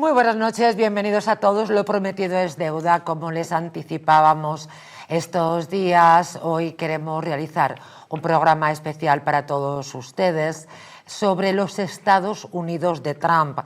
Muy buenas noches, bienvenidos a todos. Lo prometido es deuda, como les anticipábamos estos días. Hoy queremos realizar un programa especial para todos ustedes sobre los Estados Unidos de Trump.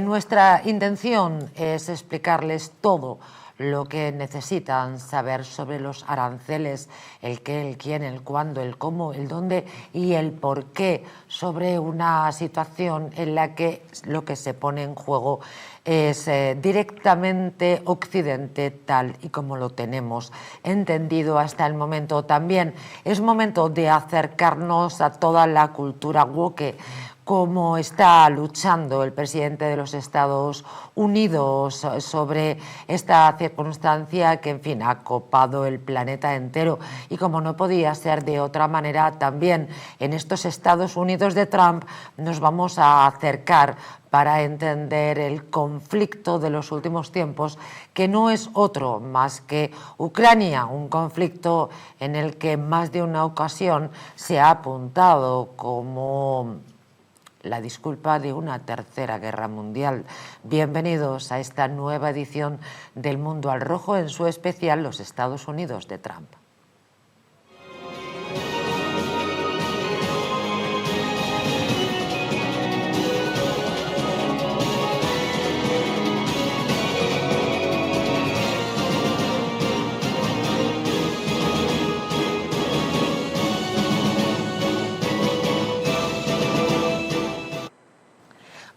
Nuestra intención es explicarles todo lo que necesitan saber sobre los aranceles, el qué, el quién, el cuándo, el cómo, el dónde y el por qué, sobre una situación en la que lo que se pone en juego es directamente Occidente tal y como lo tenemos entendido hasta el momento. También es momento de acercarnos a toda la cultura woke, cómo está luchando el presidente de los Estados Unidos sobre esta circunstancia que, en fin, ha copado el planeta entero. Y como no podía ser de otra manera, también en estos Estados Unidos de Trump nos vamos a acercar para entender el conflicto de los últimos tiempos, que no es otro más que Ucrania, un conflicto en el que más de una ocasión se ha apuntado como la disculpa de una tercera guerra mundial. Bienvenidos a esta nueva edición del Mundo al Rojo, en su especial los Estados Unidos de Trump.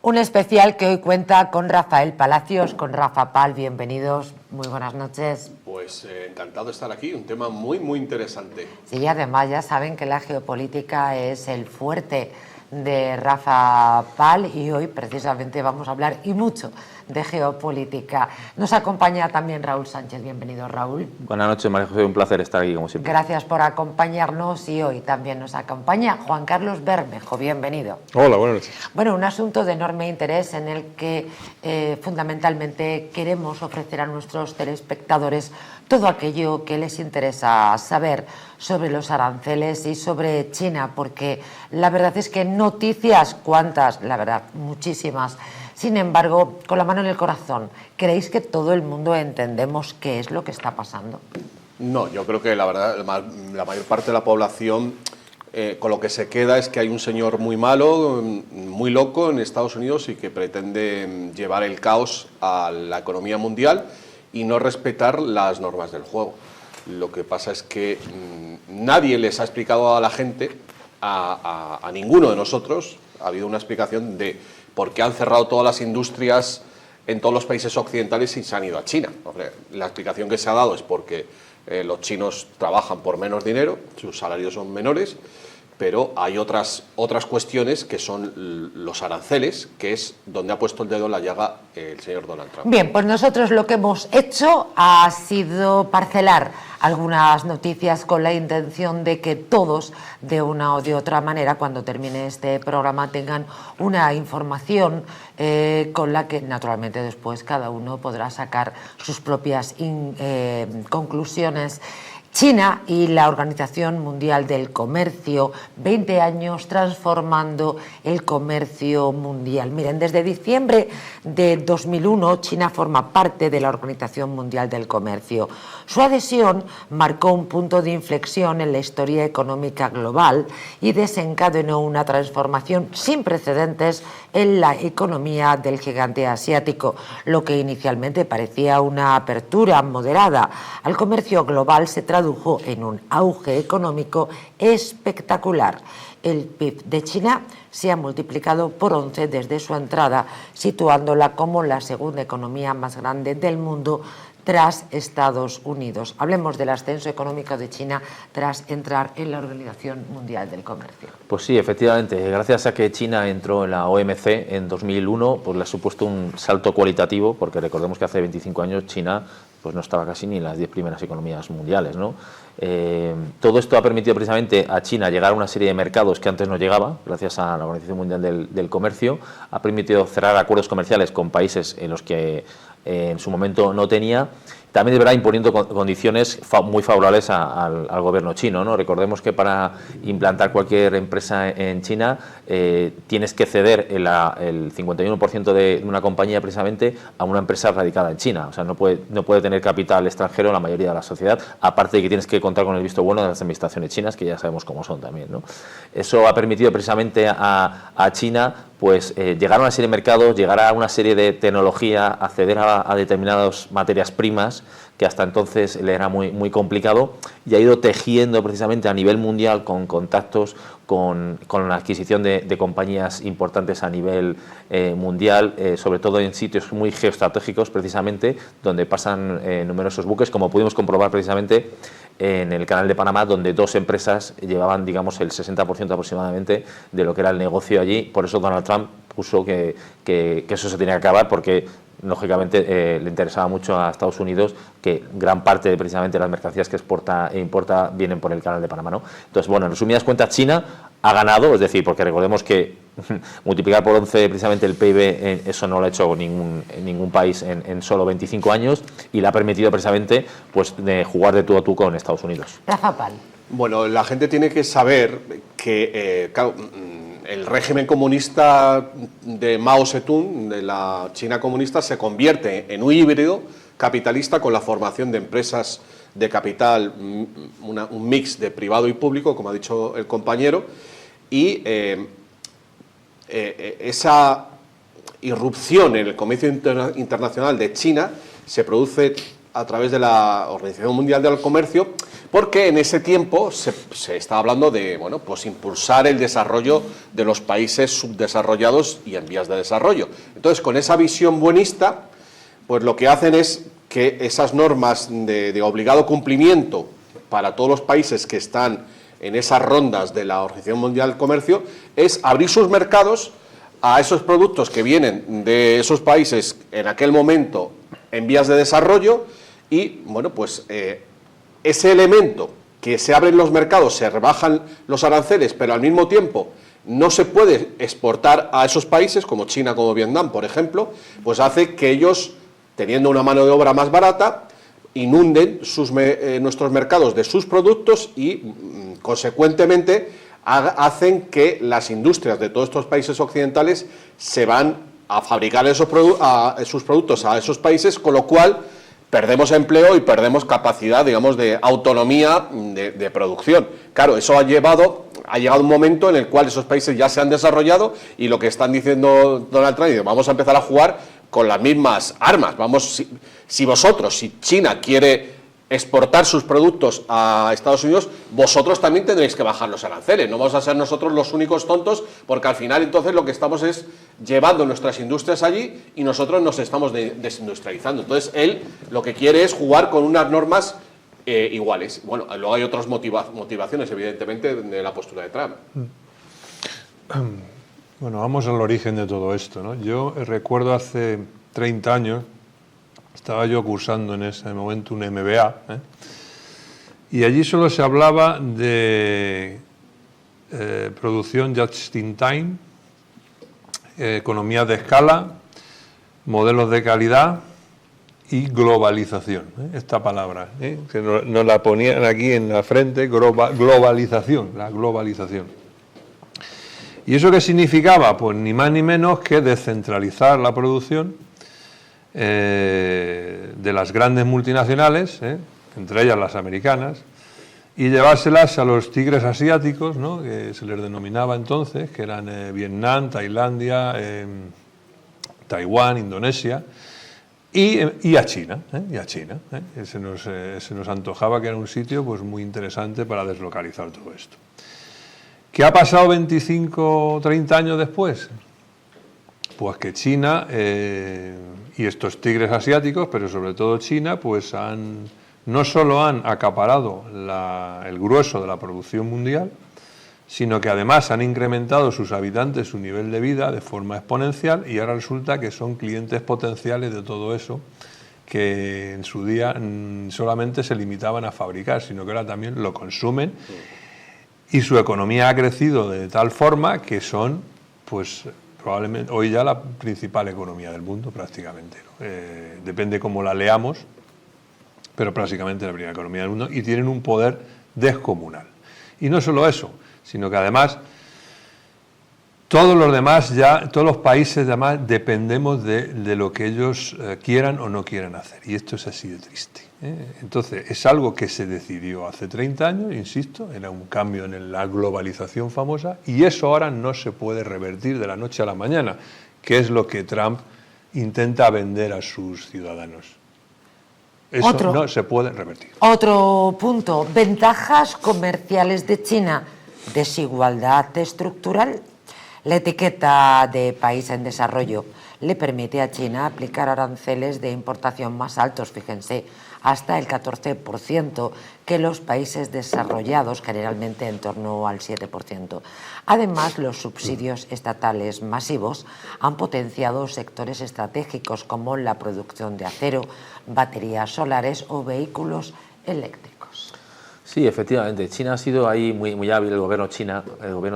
Un especial que hoy cuenta con Rafael Palacios, con Rafa Pal. Bienvenidos, muy buenas noches. Pues encantado de estar aquí, un tema muy interesante. Sí, además ya saben que la geopolítica es el fuerte de Rafa Pal y hoy precisamente vamos a hablar y mucho de geopolítica. Nos acompaña también Raúl Sánchez. Bienvenido, Raúl. Buenas noches, María José, un placer estar aquí como siempre. Gracias por acompañarnos y hoy también nos acompaña Juan Carlos Bermejo. Bienvenido. Hola, buenas noches. Bueno, un asunto de enorme interés en el que fundamentalmente queremos ofrecer a nuestros telespectadores todo aquello que les interesa saber sobre los aranceles y sobre China, porque la verdad es que noticias, ¿cuántas? La verdad, muchísimas. Sin embargo, con la mano en el corazón, ¿creéis que todo el mundo entendemos qué es lo que está pasando? No, yo creo que la verdad la mayor parte de la población con lo que se queda es que hay un señor muy malo, muy loco en Estados Unidos y que pretende llevar el caos a la economía mundial y no respetar las normas del juego. Lo que pasa es que nadie les ha explicado a la gente, a ninguno de nosotros, ha habido una explicación de por qué han cerrado todas las industrias en todos los países occidentales y se han ido a China. La explicación que se ha dado es porque los chinos trabajan por menos dinero, sus salarios son menores, pero hay otras cuestiones que son los aranceles, que es donde ha puesto el dedo en la llaga el señor Donald Trump. Bien, pues nosotros lo que hemos hecho ha sido parcelar algunas noticias con la intención de que todos, de una o de otra manera, cuando termine este programa, tengan una información con la que, naturalmente, después cada uno podrá sacar sus propias conclusiones. China y la Organización Mundial del Comercio, 20 años transformando el comercio mundial. Miren, desde diciembre de 2001, China forma parte de la Organización Mundial del Comercio. Su adhesión marcó un punto de inflexión en la historia económica global y desencadenó una transformación sin precedentes en la economía del gigante asiático. Lo que inicialmente parecía una apertura moderada al comercio global se tradujo en un auge económico espectacular. El PIB de China se ha multiplicado por 11 desde su entrada, situándola como la segunda economía más grande del mundo tras Estados Unidos. Hablemos del ascenso económico de China tras entrar en la Organización Mundial del Comercio. Pues sí, efectivamente, gracias a que China entró en la OMC en 2001, pues le ha supuesto un salto cualitativo, porque recordemos que hace 25 años China pues no estaba casi ni en las 10 primeras economías mundiales, ¿no? Todo esto ha permitido precisamente a China llegar a una serie de mercados que antes no llegaba, gracias a la Organización Mundial del Comercio. Ha permitido cerrar acuerdos comerciales con países en los que en su momento no tenía. También deberá imponiendo condiciones muy favorables al gobierno chino, ¿no? Recordemos que para implantar cualquier empresa en China tienes que ceder el 51% de una compañía precisamente a una empresa radicada en China. O sea, no puede tener capital extranjero la mayoría de la sociedad, aparte de que tienes que contar con el visto bueno de las administraciones chinas, que ya sabemos cómo son también, ¿no? Eso ha permitido precisamente a China pues llegar a una serie de mercados, llegar a una serie de tecnología, acceder a determinadas materias primas que hasta entonces le era muy complicado, y ha ido tejiendo precisamente a nivel mundial con contactos, con la adquisición de compañías importantes a nivel mundial, sobre todo en sitios muy geoestratégicos precisamente, donde pasan numerosos buques, como pudimos comprobar precisamente en el Canal de Panamá, donde dos empresas llevaban, digamos, el 60% aproximadamente de lo que era el negocio allí. Por eso Donald Trump puso que eso se tenía que acabar, porque lógicamente le interesaba mucho a Estados Unidos que gran parte de precisamente las mercancías que exporta e importa vienen por el Canal de Panamá, ¿no? Entonces, bueno, en resumidas cuentas, China ha ganado, es decir, porque recordemos que multiplicar por 11 precisamente el PIB, eso no lo ha hecho ningún país en solo 25 años, y le ha permitido precisamente pues de jugar de tú a tú con Estados Unidos. Rafa Pal. Bueno, la gente tiene que saber que claro, el régimen comunista de Mao Zedong, de la China comunista, se convierte en un híbrido capitalista con la formación de empresas de capital, un mix de privado y público, como ha dicho el compañero, y esa irrupción en el comercio internacional de China se produce a través de la Organización Mundial del Comercio, porque en ese tiempo se está hablando de, bueno, pues impulsar el desarrollo de los países subdesarrollados y en vías de desarrollo. Entonces, con esa visión buenista, pues lo que hacen es que esas normas de obligado cumplimiento para todos los países que están en esas rondas de la Organización Mundial del Comercio es abrir sus mercados a esos productos que vienen de esos países en aquel momento en vías de desarrollo, y bueno, pues ese elemento que se abren los mercados, se rebajan los aranceles, pero al mismo tiempo no se puede exportar a esos países, como China, como Vietnam, por ejemplo, pues hace que ellos, teniendo una mano de obra más barata, inunden nuestros mercados de sus productos y, consecuentemente, hacen que las industrias de todos estos países occidentales se van a fabricar sus productos a esos países, con lo cual perdemos empleo y perdemos capacidad, digamos, de autonomía de producción. Claro, eso ha llegado un momento en el cual esos países ya se han desarrollado, y lo que están diciendo Donald Trump es: vamos a empezar a jugar con las mismas armas. Si China quiere exportar sus productos a Estados Unidos, vosotros también tendréis que bajar los aranceles. No vamos a ser nosotros los únicos tontos, porque al final entonces lo que estamos es llevando nuestras industrias allí y nosotros nos estamos desindustrializando. Entonces él lo que quiere es jugar con unas normas iguales. Bueno, luego hay otras motivaciones, evidentemente, de la postura de Trump. Bueno, vamos al origen de todo esto, ¿no? Yo recuerdo hace 30 años, estaba yo cursando en ese momento un MBA, y allí solo se hablaba de producción just in time, economía de escala, modelos de calidad y globalización. Esta palabra, que nos la ponían aquí en la frente: globalización, la globalización. ¿Y eso qué significaba? Pues ni más ni menos que descentralizar la producción de las grandes multinacionales, entre ellas las americanas, y llevárselas a los tigres asiáticos, ¿no?, que se les denominaba entonces, que eran Vietnam, Tailandia, Taiwán, Indonesia, y a China, Se nos antojaba que era un sitio pues muy interesante para deslocalizar todo esto. ¿Qué ha pasado 25 o 30 años después? Pues que China y estos tigres asiáticos, pero sobre todo China, pues no solo han acaparado el grueso de la producción mundial, sino que además han incrementado sus habitantes, su nivel de vida de forma exponencial, y ahora resulta que son clientes potenciales de todo eso que en su día solamente se limitaban a fabricar, sino que ahora también lo consumen, y su economía ha crecido de tal forma que son, pues probablemente hoy ya la principal economía del mundo prácticamente, ¿no? Depende cómo la leamos, pero prácticamente la primera economía del mundo, y tienen un poder descomunal. Y no solo eso, sino que además todos los países además dependemos de lo que ellos quieran o no quieran hacer, y esto es así de triste, ¿eh? Entonces es algo que se decidió hace 30 años, insisto, era un cambio en la globalización famosa, y eso ahora no se puede revertir de la noche a la mañana, que es lo que Trump intenta vender a sus ciudadanos. Eso no se puede revertir. Otro punto, ventajas comerciales de China, desigualdad estructural. La etiqueta de país en desarrollo le permite a China aplicar aranceles de importación más altos, fíjense, hasta el 14%, que los países desarrollados, generalmente en torno al 7%. Además, los subsidios estatales masivos han potenciado sectores estratégicos como la producción de acero, baterías solares o vehículos eléctricos. Sí, efectivamente. China ha sido ahí muy hábil, el gobierno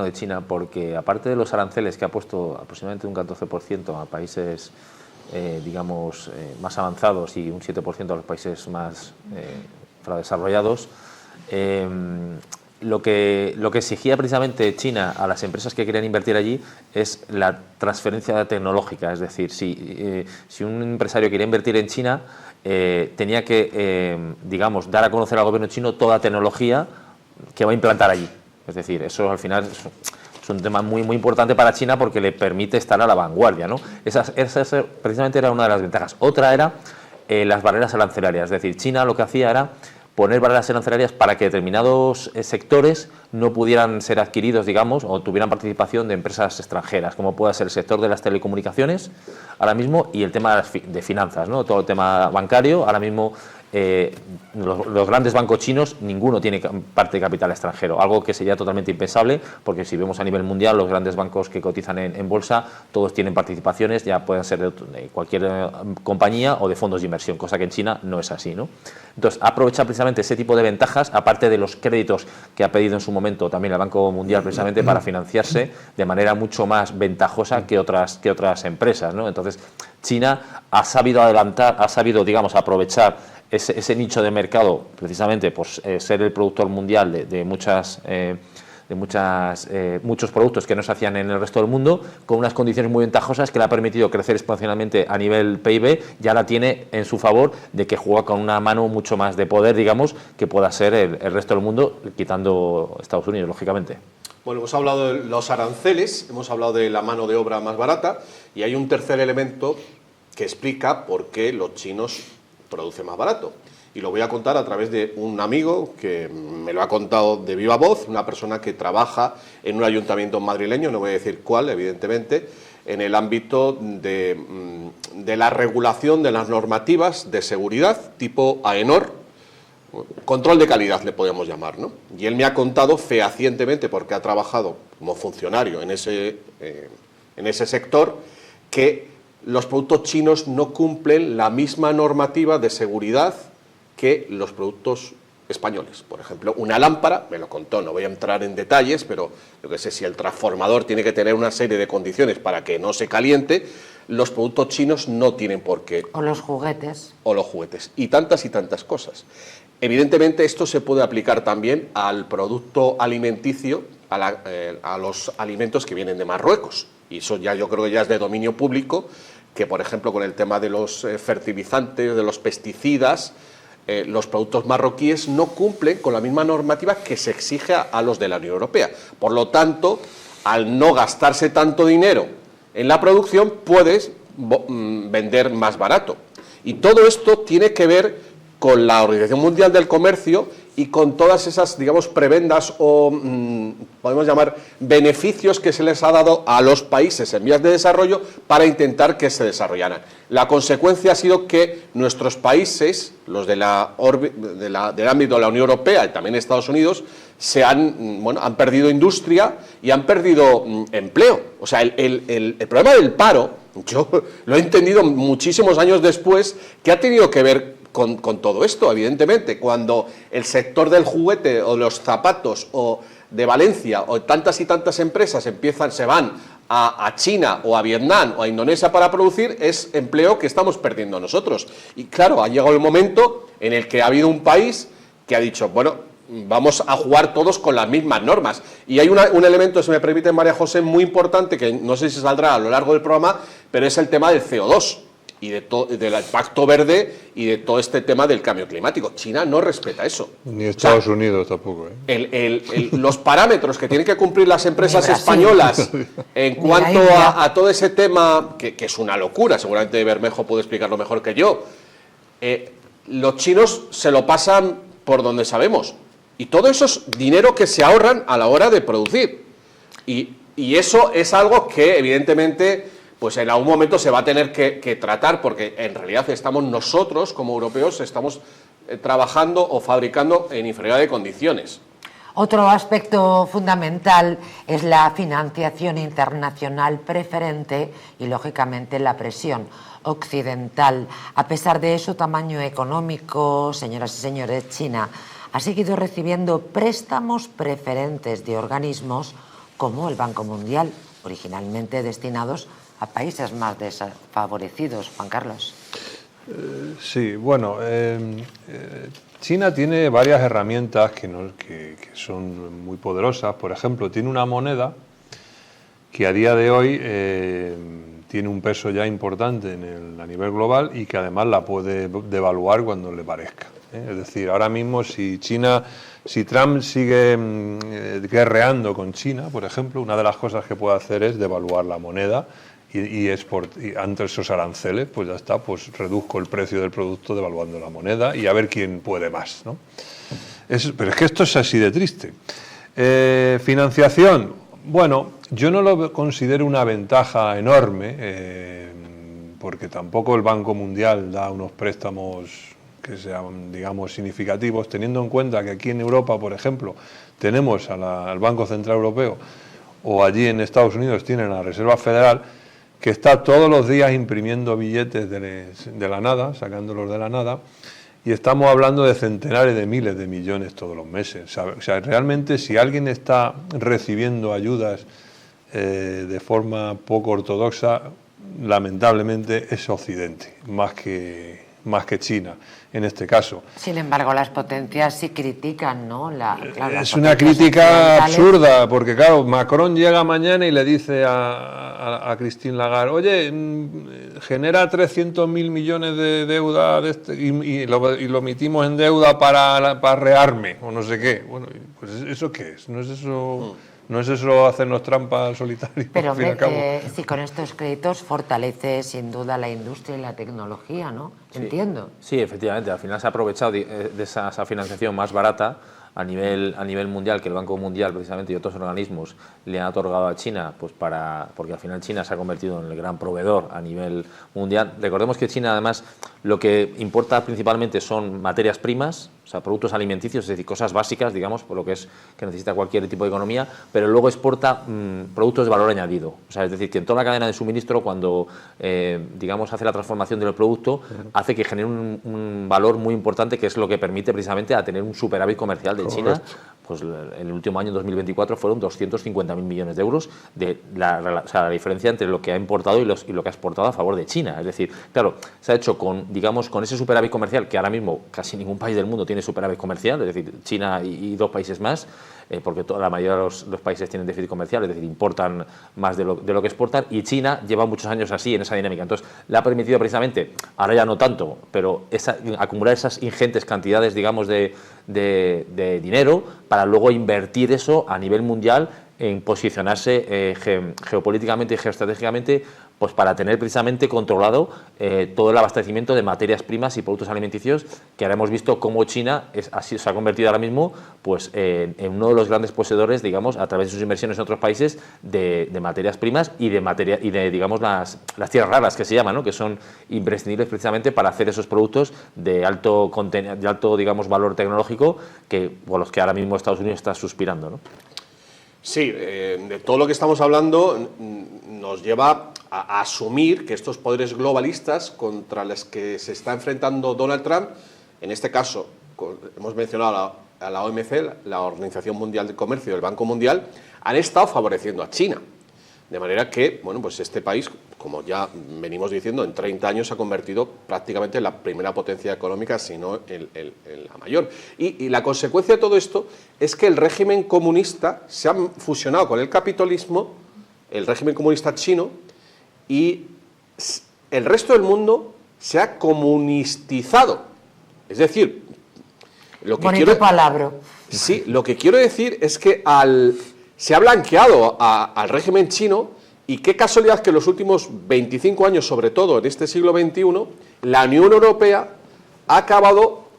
de China, porque aparte de los aranceles que ha puesto aproximadamente un 14% a países, más avanzados y un 7% a los países más infradesarrollados, lo que exigía precisamente China a las empresas que querían invertir allí es la transferencia tecnológica. Es decir, si un empresario quería invertir en China, tenía que, dar a conocer al gobierno chino toda la tecnología que va a implantar allí. Es decir, eso al final es un tema muy importante para China porque le permite estar a la vanguardia, ¿no? Esa precisamente era una de las ventajas. Otra era las barreras arancelarias. Es decir, China lo que hacía era poner barreras arancelarias para que determinados sectores no pudieran ser adquiridos, o tuvieran participación de empresas extranjeras, como puede ser el sector de las telecomunicaciones ahora mismo y el tema de finanzas, ¿no? Todo el tema bancario. Ahora mismo los grandes bancos chinos, ninguno tiene parte de capital extranjero, algo que sería totalmente impensable, porque si vemos a nivel mundial, los grandes bancos que cotizan en bolsa, todos tienen participaciones, ya pueden ser de cualquier compañía o de fondos de inversión, cosa que en China no es así, ¿no? Entonces, aprovecha precisamente ese tipo de ventajas, aparte de los créditos que ha pedido en su momento también el Banco Mundial, precisamente para financiarse de manera mucho más ventajosa que otras empresas, ¿no? Entonces, China ha sabido aprovechar ese nicho de mercado, precisamente por ser el productor mundial de muchos productos que no se hacían en el resto del mundo, con unas condiciones muy ventajosas que le ha permitido crecer exponencialmente a nivel PIB. Ya la tiene en su favor de que juega con una mano mucho más de poder, que pueda ser el resto del mundo, quitando Estados Unidos, lógicamente. Bueno, hemos hablado de los aranceles, hemos hablado de la mano de obra más barata, y hay un tercer elemento que explica por qué los chinos producen más barato. Y lo voy a contar a través de un amigo que me lo ha contado de viva voz, una persona que trabaja en un ayuntamiento madrileño, no voy a decir cuál, evidentemente, en el ámbito de la regulación de las normativas de seguridad tipo AENOR, control de calidad le podemos llamar, ¿no? Y él me ha contado fehacientemente, porque ha trabajado como funcionario en ese sector, que los productos chinos no cumplen la misma normativa de seguridad que los productos españoles. Por ejemplo, una lámpara, me lo contó, no voy a entrar en detalles, pero yo que sé, si el transformador tiene que tener una serie de condiciones para que no se caliente, los productos chinos no tienen por qué. O los juguetes. Y tantas cosas. Evidentemente, esto se puede aplicar también al producto alimenticio, a los alimentos que vienen de Marruecos. Y eso ya yo creo que ya es de dominio público, que por ejemplo con el tema de los fertilizantes, de los pesticidas, los productos marroquíes no cumplen con la misma normativa que se exige a los de la Unión Europea. Por lo tanto, al no gastarse tanto dinero en la producción, puedes vender más barato. Y todo esto tiene que ver con la Organización Mundial del Comercio y con todas esas, prebendas o podemos llamar beneficios que se les ha dado a los países en vías de desarrollo para intentar que se desarrollaran. La consecuencia ha sido que nuestros países, los del ámbito de la Unión Europea y también Estados Unidos, han perdido industria y han perdido empleo. O sea, el problema del paro Yo lo he entendido muchísimos años después, que ha tenido que ver con todo esto, evidentemente. Cuando el sector del juguete o los zapatos o de Valencia o tantas y tantas empresas se van a China o a Vietnam o a Indonesia para producir, es empleo que estamos perdiendo nosotros. Y claro, ha llegado el momento en el que ha habido un país que ha dicho, bueno, vamos a jugar todos con las mismas normas. Y hay un elemento, si me permite, María José, muy importante, que no sé si saldrá a lo largo del programa, pero es el tema del CO2 y del Pacto Verde y de todo este tema del cambio climático. China no respeta eso. Ni Estados Unidos tampoco. Los parámetros que tienen que cumplir las empresas españolas en cuanto a todo ese tema, que es una locura, seguramente Bermejo puede explicarlo mejor que yo, los chinos se lo pasan por donde sabemos. Y todo eso es dinero que se ahorran a la hora de producir. Y eso es algo que, evidentemente, pues en algún momento se va a tener que tratar, porque en realidad estamos nosotros, como europeos, estamos trabajando o fabricando en inferioridad de condiciones. Otro aspecto fundamental es la financiación internacional preferente y, lógicamente, la presión occidental. A pesar de su tamaño económico, señoras y señores, China ha seguido recibiendo préstamos preferentes de organismos como el Banco Mundial, originalmente destinados a países más desfavorecidos. Juan Carlos. Sí, bueno, China tiene varias herramientas que son muy poderosas. Por ejemplo, tiene una moneda que a día de hoy tiene un peso ya importante a nivel global y que además la puede devaluar cuando le parezca. Es decir, ahora mismo si Trump sigue guerreando con China, por ejemplo, una de las cosas que puede hacer es devaluar la moneda y ante esos aranceles, pues ya está, pues reduzco el precio del producto devaluando la moneda y a ver quién puede más, ¿no? Pero es que esto es así de triste. Financiación, bueno, yo no lo considero una ventaja enorme, porque tampoco el Banco Mundial da unos préstamos que sean, digamos, significativos, teniendo en cuenta que aquí en Europa, por ejemplo, tenemos al Banco Central Europeo, o allí en Estados Unidos tienen la Reserva Federal, que está todos los días imprimiendo billetes de la nada, sacándolos de la nada, y estamos hablando de centenares de miles de millones todos los meses. O sea, realmente si alguien está recibiendo ayudas de forma poco ortodoxa, lamentablemente es Occidente, más que China en este caso. Sin embargo, las potencias sí critican, ¿no? Es una crítica absurda, porque claro, Macron llega mañana y le dice a Christine Lagarde, oye, genera 300.000 millones de deuda y lo emitimos en deuda para rearme, o no sé qué. Bueno, pues ¿eso qué es? ¿No es eso...? ¿No es eso hacernos trampa al solitario? Pero sí, con estos créditos fortalece sin duda la industria y la tecnología, ¿no? Sí, entiendo. Sí, efectivamente. Al final se ha aprovechado de esa financiación más barata a nivel mundial, que el Banco Mundial precisamente y otros organismos le han otorgado a China, pues porque al final China se ha convertido en el gran proveedor a nivel mundial. Recordemos que China además lo que importa principalmente son materias primas, o sea, productos alimenticios, es decir, cosas básicas, digamos, por lo que necesita cualquier tipo de economía, pero luego exporta productos de valor añadido. O sea, es decir, que en toda la cadena de suministro, cuando, digamos, hace la transformación del producto, hace que genere un valor muy importante, que es lo que permite precisamente a tener un superávit comercial de China. Pues en el último año, en 2024, fueron 250.000 millones de euros la diferencia entre lo que ha importado y lo que ha exportado a favor de China. Es decir, claro, se ha hecho con ese superávit comercial, que ahora mismo casi ningún país del mundo tiene superávit comercial, es decir, China y dos países más, porque la mayoría de los países tienen déficit comercial, es decir, importan más de lo que exportan, y China lleva muchos años así, en esa dinámica. Entonces, le ha permitido precisamente, ahora ya no tanto, pero acumular esas ingentes cantidades, digamos, de dinero para luego invertir eso a nivel mundial en posicionarse geopolíticamente y geoestratégicamente, pues para tener precisamente controlado todo el abastecimiento de materias primas y productos alimenticios, que ahora hemos visto cómo China se ha convertido ahora mismo pues, en uno de los grandes poseedores, digamos, a través de sus inversiones en otros países, de materias primas y de digamos, las tierras raras que se llaman, ¿no? Que son imprescindibles precisamente para hacer esos productos de alto digamos, valor tecnológico por los que ahora mismo Estados Unidos está suspirando, ¿no? Sí, de todo lo que estamos hablando nos lleva a asumir que estos poderes globalistas contra los que se está enfrentando Donald Trump, en este caso hemos mencionado a la OMC, la Organización Mundial del Comercio, el Banco Mundial, han estado favoreciendo a China. De manera que, bueno, pues este país, como ya venimos diciendo, en 30 años se ha convertido prácticamente en la primera potencia económica, si no en la mayor. Y la consecuencia de todo esto es que el régimen comunista se ha fusionado con el capitalismo, el régimen comunista chino, y el resto del mundo se ha comunistizado. Es decir, lo que bonito palabra. Sí, lo que quiero decir es que se ha blanqueado al régimen chino, y qué casualidad que en los últimos 25 años, sobre todo en este siglo XXI, la Unión Europea ha acabado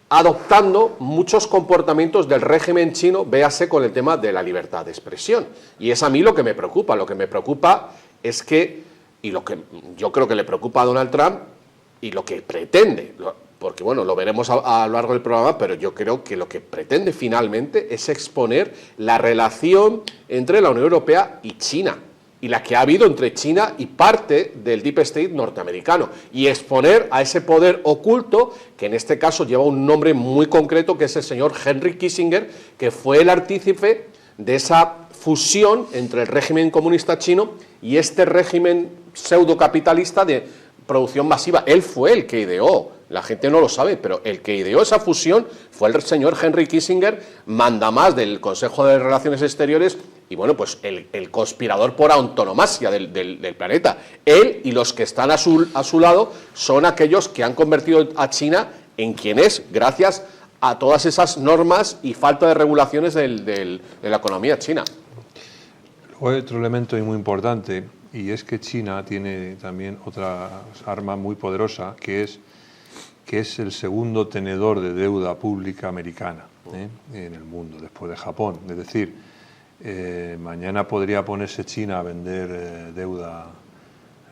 adoptando muchos comportamientos del régimen chino, véase con el tema de la libertad de expresión. Y es a mí lo que me preocupa. Lo que me preocupa es que, y lo que yo creo que le preocupa a Donald Trump, y lo que pretende, porque bueno, lo veremos a lo largo del programa, pero yo creo que lo que pretende finalmente es exponer la relación entre la Unión Europea y China, y la que ha habido entre China y parte del Deep State norteamericano, y exponer a ese poder oculto, que en este caso lleva un nombre muy concreto, que es el señor Henry Kissinger, que fue el artífice de esa fusión entre el régimen comunista chino y este régimen pseudocapitalista de producción masiva. Él fue el que ideó, la gente no lo sabe, pero el que ideó esa fusión fue el señor Henry Kissinger, mandamás del Consejo de Relaciones Exteriores, y bueno, pues el conspirador por antonomasia del planeta. Él y los que están a su lado son aquellos que han convertido a China en quien es, gracias a todas esas normas y falta de regulaciones de la economía china. Otro elemento muy importante, y es que China tiene también otra arma muy poderosa, que es el segundo tenedor de deuda pública americana en el mundo, después de Japón. Es decir, mañana podría ponerse China a vender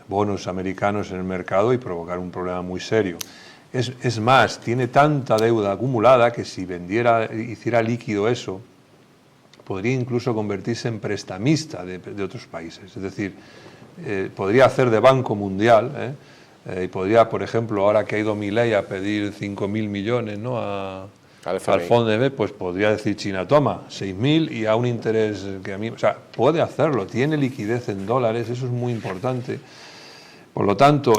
bonos americanos en el mercado y provocar un problema muy serio. Es más, tiene tanta deuda acumulada que si hiciera líquido eso, podría incluso convertirse en prestamista de otros países. Es decir, podría hacer de Banco Mundial, y podría, por ejemplo, ahora que ha ido Milei a pedir 5.000 millones, ¿no?, al Fondo de pues podría decir China, toma, 6.000 y a un interés que a mí... O sea, puede hacerlo, tiene liquidez en dólares, eso es muy importante. Por lo tanto,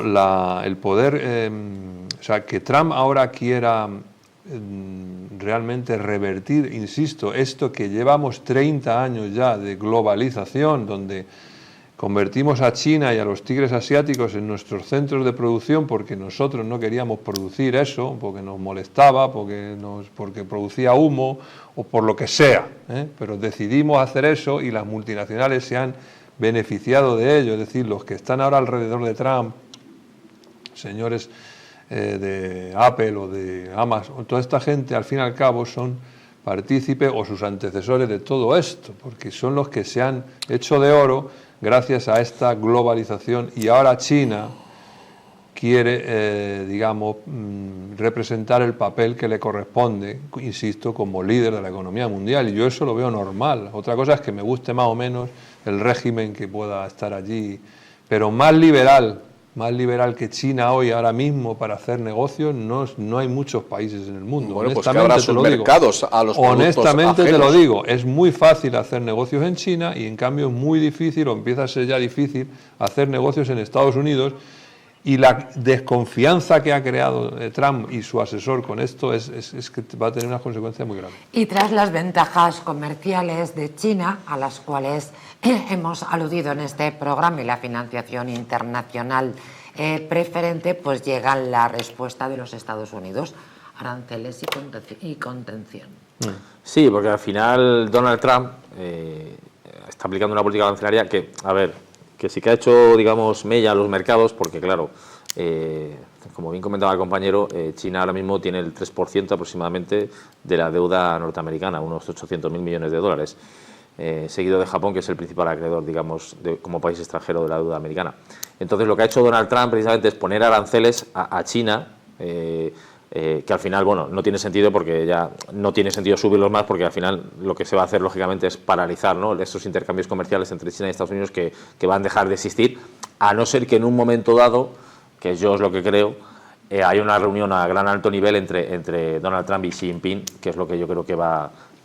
el poder... o sea, que Trump ahora quiera realmente revertir, insisto, esto que llevamos 30 años ya de globalización, donde convertimos a China y a los tigres asiáticos en nuestros centros de producción porque nosotros no queríamos producir eso, porque nos molestaba, porque producía humo o por lo que sea, pero decidimos hacer eso y las multinacionales se han beneficiado de ello. Es decir, los que están ahora alrededor de Trump, señores de Apple o de Amazon, toda esta gente al fin y al cabo son partícipes o sus antecesores de todo esto, porque son los que se han hecho de oro gracias a esta globalización, y ahora China quiere, representar el papel que le corresponde, insisto, como líder de la economía mundial, y yo eso lo veo normal. Otra cosa es que me guste más o menos el régimen que pueda estar allí, pero más liberal que China hoy, ahora mismo, para hacer negocios, no hay muchos países en el mundo. Bueno, pues que abra sus mercados a los productos honestamente ajenos. Te lo digo, es muy fácil hacer negocios en China y en cambio es muy difícil, o empieza a ser ya difícil, hacer negocios en Estados Unidos, y la desconfianza que ha creado Trump y su asesor con esto es que va a tener unas consecuencias muy graves. Y tras las ventajas comerciales de China, a las cuales hemos aludido en este programa, y la financiación internacional preferente, pues llega la respuesta de los Estados Unidos: aranceles y contención. Sí, porque al final Donald Trump está aplicando una política arancelaria que, a ver, que sí que ha hecho, digamos, mella a los mercados, porque claro, como bien comentaba el compañero, China ahora mismo tiene el 3% aproximadamente de la deuda norteamericana, unos 800.000 millones de dólares, seguido de Japón, que es el principal acreedor, digamos, como país extranjero de la deuda americana. Entonces, lo que ha hecho Donald Trump precisamente es poner aranceles a China, que al final, bueno, no tiene sentido, porque ya no tiene sentido subirlos más, porque al final lo que se va a hacer, lógicamente, es paralizar, ¿no?, estos intercambios comerciales entre China y Estados Unidos que van a dejar de existir a no ser que en un momento dado, que yo es lo que creo, hay una reunión a gran alto nivel entre Donald Trump y Xi Jinping, que es lo que yo creo que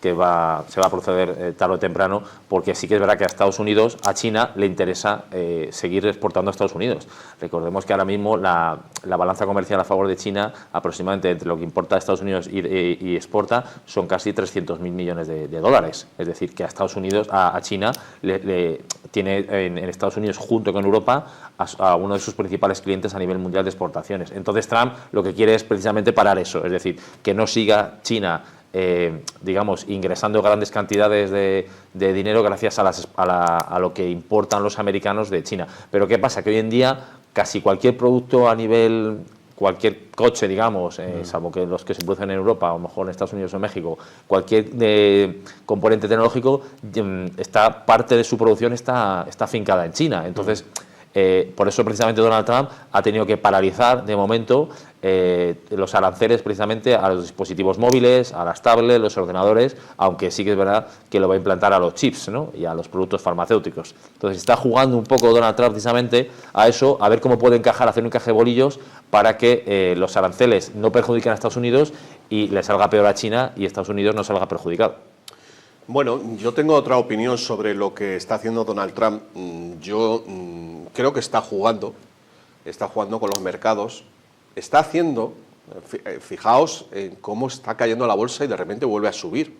se va a proceder tarde o temprano, porque sí que es verdad que a Estados Unidos, a China le interesa seguir exportando a Estados Unidos. Recordemos que ahora mismo la balanza comercial a favor de China, aproximadamente entre lo que importa a Estados Unidos y exporta, son casi 300.000 millones de dólares. Es decir, que a Estados Unidos, a China, tiene en Estados Unidos, junto con Europa, a uno de sus principales clientes a nivel mundial de exportaciones. Entonces Trump lo que quiere es precisamente parar eso, es decir, que no siga China digamos, ingresando grandes cantidades de dinero gracias a lo que importan los americanos de China. Pero ¿qué pasa? Que hoy en día casi cualquier producto a nivel, cualquier coche, digamos, salvo que los que se producen en Europa, o mejor en Estados Unidos o México, cualquier componente tecnológico, parte de su producción está afincada en China. Entonces, por eso precisamente Donald Trump ha tenido que paralizar de momento los aranceles precisamente a los dispositivos móviles, a las tablets, los ordenadores, aunque sí que es verdad que lo va a implantar a los chips, ¿no? Y a los productos farmacéuticos. Entonces está jugando un poco Donald Trump precisamente a eso, a ver cómo puede hacer un encaje de bolillos para que los aranceles no perjudiquen a Estados Unidos y le salga peor a China y Estados Unidos no salga perjudicado. Bueno, yo tengo otra opinión sobre lo que está haciendo Donald Trump. Yo creo que está jugando con los mercados, está haciendo, fijaos en cómo está cayendo la bolsa y de repente vuelve a subir.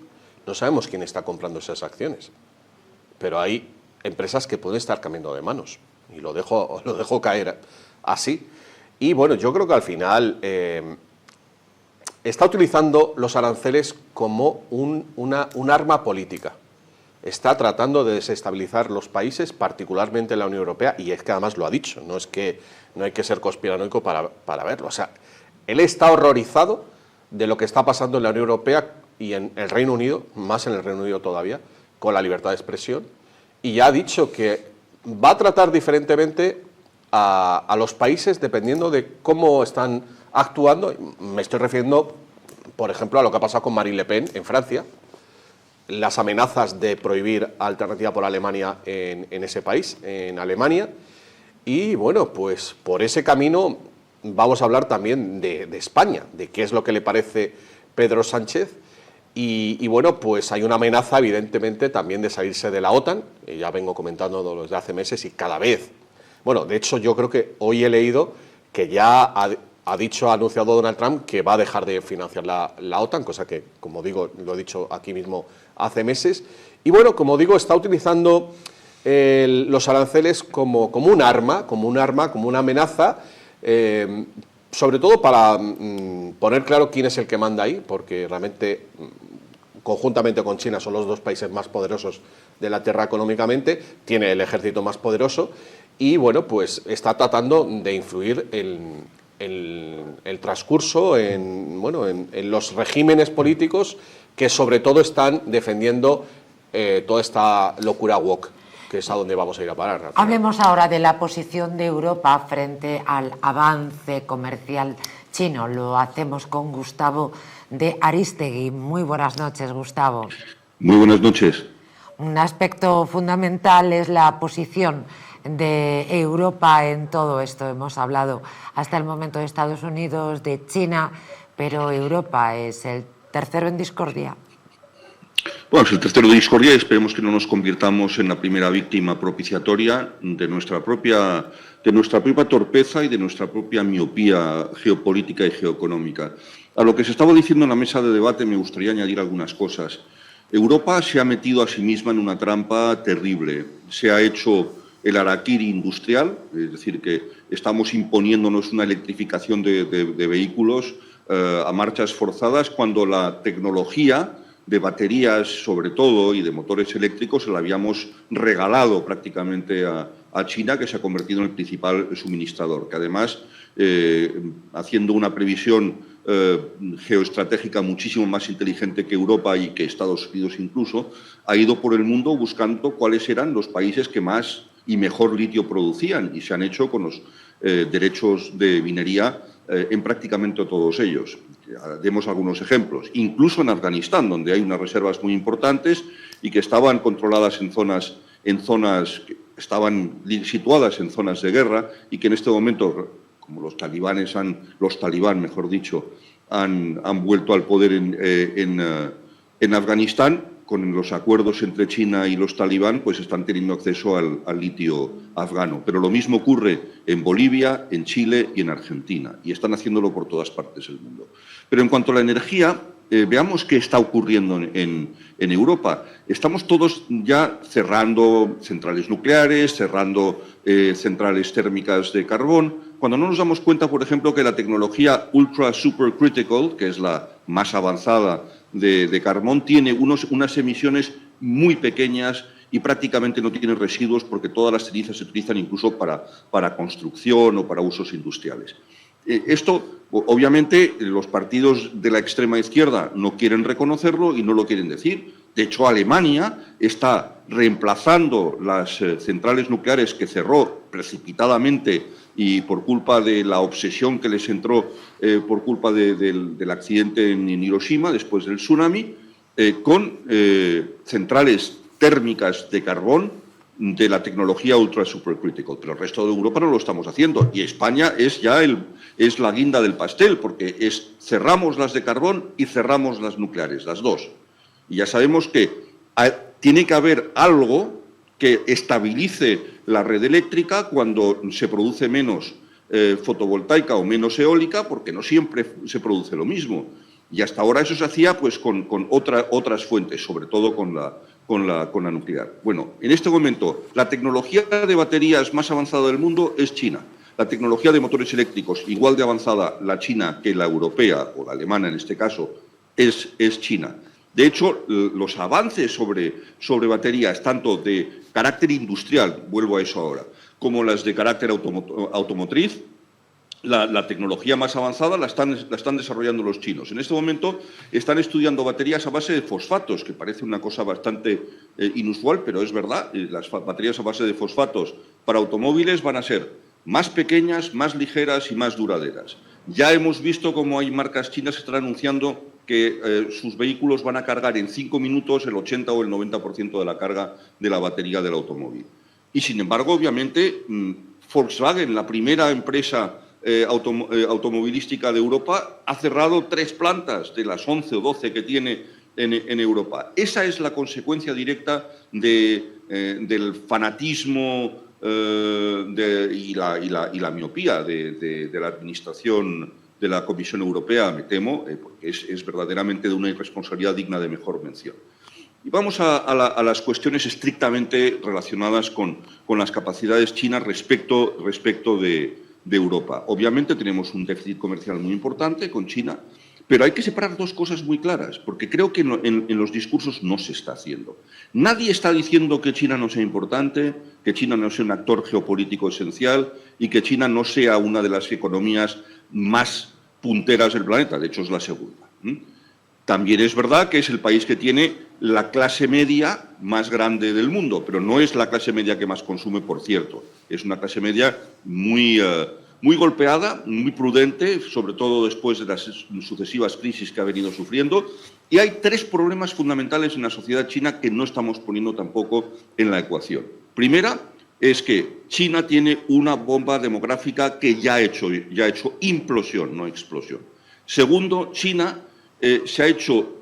No sabemos quién está comprando esas acciones, pero hay empresas que pueden estar cambiando de manos y lo dejo caer así. Y bueno, yo creo que al final está utilizando los aranceles como un arma política. Está tratando de desestabilizar los países, particularmente la Unión Europea, y es que además lo ha dicho, no hay que ser conspiranoico para verlo. O sea, él está horrorizado de lo que está pasando en la Unión Europea y en el Reino Unido, más en el Reino Unido todavía, con la libertad de expresión, y ya ha dicho que va a tratar diferentemente a los países dependiendo de cómo están actuando. Me estoy refiriendo, por ejemplo, a lo que ha pasado con Marine Le Pen en Francia, las amenazas de prohibir Alternativa por Alemania en ese país, en Alemania, y bueno, pues por ese camino vamos a hablar también de España, de qué es lo que le parece Pedro Sánchez, y bueno, pues hay una amenaza evidentemente también de salirse de la OTAN, ya vengo comentando desde hace meses y cada vez, bueno, de hecho yo creo que hoy he leído que ya ha anunciado Donald Trump que va a dejar de financiar la OTAN, cosa que, como digo, lo he dicho aquí mismo hace meses. Y bueno, como digo, está utilizando los aranceles como un arma, como una amenaza, sobre todo para poner claro quién es el que manda ahí, porque realmente, conjuntamente con China, son los dos países más poderosos de la Tierra económicamente, tiene el ejército más poderoso, y bueno, pues está tratando de influir el transcurso en los regímenes políticos que sobre todo están defendiendo toda esta locura woke, que es a donde vamos a ir a parar. Hablemos ahora de la posición de Europa frente al avance comercial chino. Lo hacemos con Gustavo de Arístegui. Muy buenas noches, Gustavo. Muy buenas noches. Un aspecto fundamental es la posición de Europa en todo esto. Hemos hablado hasta el momento de Estados Unidos, de China, pero Europa es el tercero en discordia. Bueno, es el tercero de discordia y esperemos que no nos convirtamos en la primera víctima propiciatoria de nuestra propia torpeza y de nuestra propia miopía geopolítica y geoeconómica. A lo que se estaba diciendo en la mesa de debate me gustaría añadir algunas cosas. Europa se ha metido a sí misma en una trampa terrible. Se ha hecho el harakiri industrial, es decir, que estamos imponiéndonos una electrificación de vehículos a marchas forzadas cuando la tecnología de baterías, sobre todo, y de motores eléctricos se la habíamos regalado prácticamente a China, que se ha convertido en el principal suministrador, que además, haciendo una previsión geoestratégica muchísimo más inteligente que Europa y que Estados Unidos incluso, ha ido por el mundo buscando cuáles eran los países que más y mejor litio producían, y se han hecho con los derechos de minería en prácticamente todos ellos. Demos algunos ejemplos. Incluso en Afganistán, donde hay unas reservas muy importantes y que estaban controladas en zonas estaban situadas en zonas de guerra y que en este momento, como los talibán, mejor dicho, han vuelto al poder en Afganistán, con los acuerdos entre China y los talibán, pues están teniendo acceso al litio afgano. Pero lo mismo ocurre en Bolivia, en Chile y en Argentina, y están haciéndolo por todas partes del mundo. Pero en cuanto a la energía, veamos qué está ocurriendo en Europa. Estamos todos ya cerrando centrales nucleares, cerrando centrales térmicas de carbón, cuando no nos damos cuenta, por ejemplo, que la tecnología ultra supercritical, que es la más avanzada de carbón, tiene unas emisiones muy pequeñas y prácticamente no tiene residuos, porque todas las cenizas se utilizan incluso para construcción o para usos industriales. Esto, obviamente, los partidos de la extrema izquierda no quieren reconocerlo y no lo quieren decir. De hecho, Alemania está reemplazando las centrales nucleares que cerró precipitadamente y por culpa de la obsesión que les entró por culpa del accidente en Hiroshima después del tsunami, con centrales térmicas de carbón de la tecnología ultra supercritical. Pero el resto de Europa no lo estamos haciendo, y España es ya es la guinda del pastel, porque cerramos las de carbón y cerramos las nucleares, las dos. Y ya sabemos que tiene que haber algo que estabilice la red eléctrica cuando se produce menos fotovoltaica o menos eólica, porque no siempre se produce lo mismo. Y hasta ahora eso se hacía pues con otras fuentes, sobre todo con la nuclear. Bueno, en este momento la tecnología de baterías más avanzada del mundo es China. La tecnología de motores eléctricos, igual de avanzada la china que la europea, o la alemana en este caso, es China. De hecho, los avances sobre baterías, tanto de carácter industrial, vuelvo a eso ahora, como las de carácter automotriz, la tecnología más avanzada la están desarrollando los chinos. En este momento están estudiando baterías a base de fosfatos, que parece una cosa bastante inusual, pero es verdad. Las baterías a base de fosfatos para automóviles van a ser más pequeñas, más ligeras y más duraderas. Ya hemos visto cómo hay marcas chinas que están anunciando que sus vehículos van a cargar en 5 minutos el 80 o el 90% de la carga de la batería del automóvil. Y, sin embargo, obviamente, Volkswagen, la primera empresa automovilística de Europa, ha cerrado 3 plantas de las 11 o 12 que tiene en Europa. Esa es la consecuencia directa del fanatismo y la miopía de la administración de la Comisión Europea, me temo, porque es verdaderamente de una irresponsabilidad digna de mejor mención. Y vamos a las cuestiones estrictamente relacionadas con las capacidades chinas respecto de Europa. Obviamente tenemos un déficit comercial muy importante con China, pero hay que separar dos cosas muy claras, porque creo que en los discursos no se está haciendo. Nadie está diciendo que China no sea importante, que China no sea un actor geopolítico esencial y que China no sea una de las economías más punteras del planeta. De hecho, es la segunda. También es verdad que es el país que tiene la clase media más grande del mundo, pero no es la clase media que más consume, por cierto. Es una clase media muy golpeada, muy prudente, sobre todo después de las sucesivas crisis que ha venido sufriendo. Y hay 3 problemas fundamentales en la sociedad china que no estamos poniendo tampoco en la ecuación. Primera es que China tiene una bomba demográfica que ya ha hecho implosión, no explosión. Segundo, China se ha hecho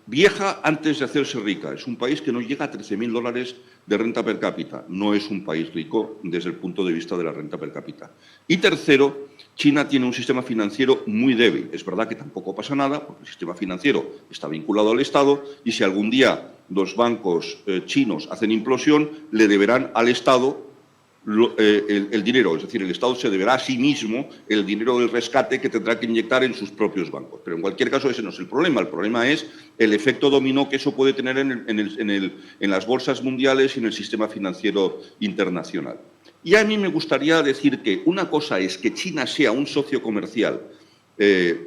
vieja antes de hacerse rica. Es un país que no llega a $13.000 de renta per cápita. No es un país rico desde el punto de vista de la renta per cápita. Y tercero, China tiene un sistema financiero muy débil. Es verdad que tampoco pasa nada, porque el sistema financiero está vinculado al Estado y si algún día los bancos chinos hacen implosión, le deberán al Estado el dinero, es decir, el Estado se deberá a sí mismo el dinero del rescate que tendrá que inyectar en sus propios bancos. Pero en cualquier caso ese no es el problema es el efecto dominó que eso puede tener en las bolsas mundiales y en el sistema financiero internacional. Y a mí me gustaría decir que una cosa es que China sea un socio comercial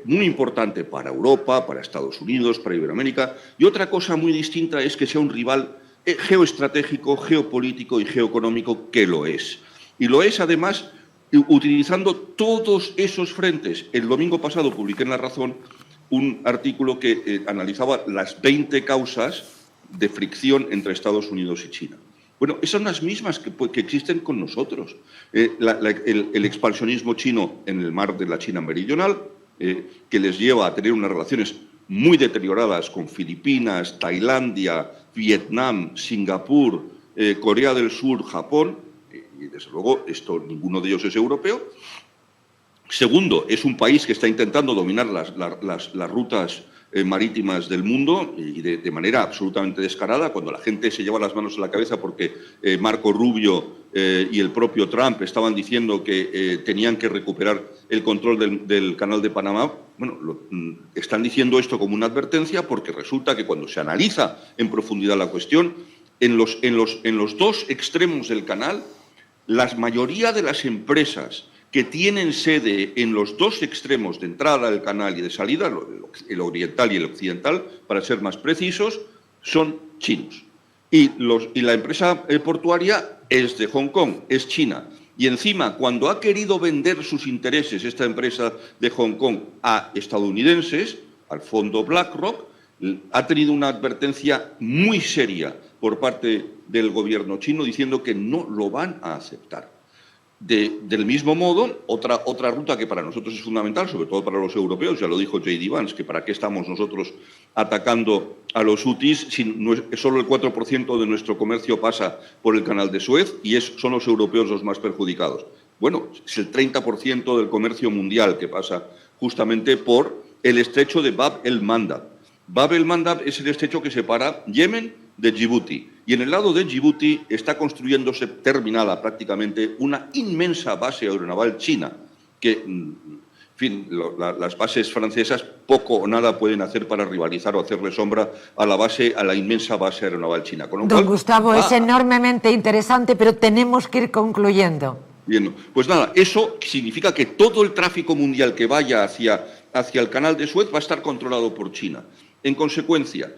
muy importante para Europa, para Estados Unidos, para Iberoamérica, y otra cosa muy distinta es que sea un rival geoestratégico, geopolítico y geoeconómico, que lo es. Y lo es, además, utilizando todos esos frentes. El domingo pasado publiqué en La Razón un artículo que analizaba las 20 causas de fricción entre Estados Unidos y China. Bueno, esas son las mismas que existen con nosotros. El expansionismo chino en el mar de la China Meridional, que les lleva a tener unas relaciones muy deterioradas con Filipinas, Tailandia, Vietnam, Singapur, Corea del Sur, Japón, y desde luego ninguno de ellos es europeo. Segundo, es un país que está intentando dominar las rutas marítimas del mundo y de manera absolutamente descarada, cuando la gente se lleva las manos a la cabeza porque Marco Rubio y el propio Trump estaban diciendo que tenían que recuperar el control del canal de Panamá. Bueno, están diciendo esto como una advertencia porque resulta que cuando se analiza en profundidad la cuestión, en los dos extremos del canal, la mayoría de las empresas que tienen sede en los dos extremos de entrada del canal y de salida, el oriental y el occidental, para ser más precisos, son chinos. Y la empresa portuaria es de Hong Kong, es China. Y encima, cuando ha querido vender sus intereses esta empresa de Hong Kong a estadounidenses, al fondo BlackRock, ha tenido una advertencia muy seria por parte del gobierno chino diciendo que no lo van a aceptar. Del mismo modo, otra ruta que para nosotros es fundamental, sobre todo para los europeos, ya lo dijo J.D. Vance, que para qué estamos nosotros atacando a los hutis si solo el 4% de nuestro comercio pasa por el canal de Suez y son los europeos los más perjudicados. Bueno, es el 30% del comercio mundial que pasa justamente por el estrecho de Bab el-Mandab. Bab el-Mandab es el estrecho que separa Yemen de Djibouti. Y en el lado de Djibouti está construyéndose, terminada prácticamente, una inmensa base aeronaval china, que, en fin, las bases francesas poco o nada pueden hacer para rivalizar o hacerle sombra a la inmensa base aeronaval china. Con lo Don cual, Gustavo, es enormemente interesante, pero tenemos que ir concluyendo. Bien, pues nada, eso significa que todo el tráfico mundial que vaya hacia el canal de Suez va a estar controlado por China. En consecuencia,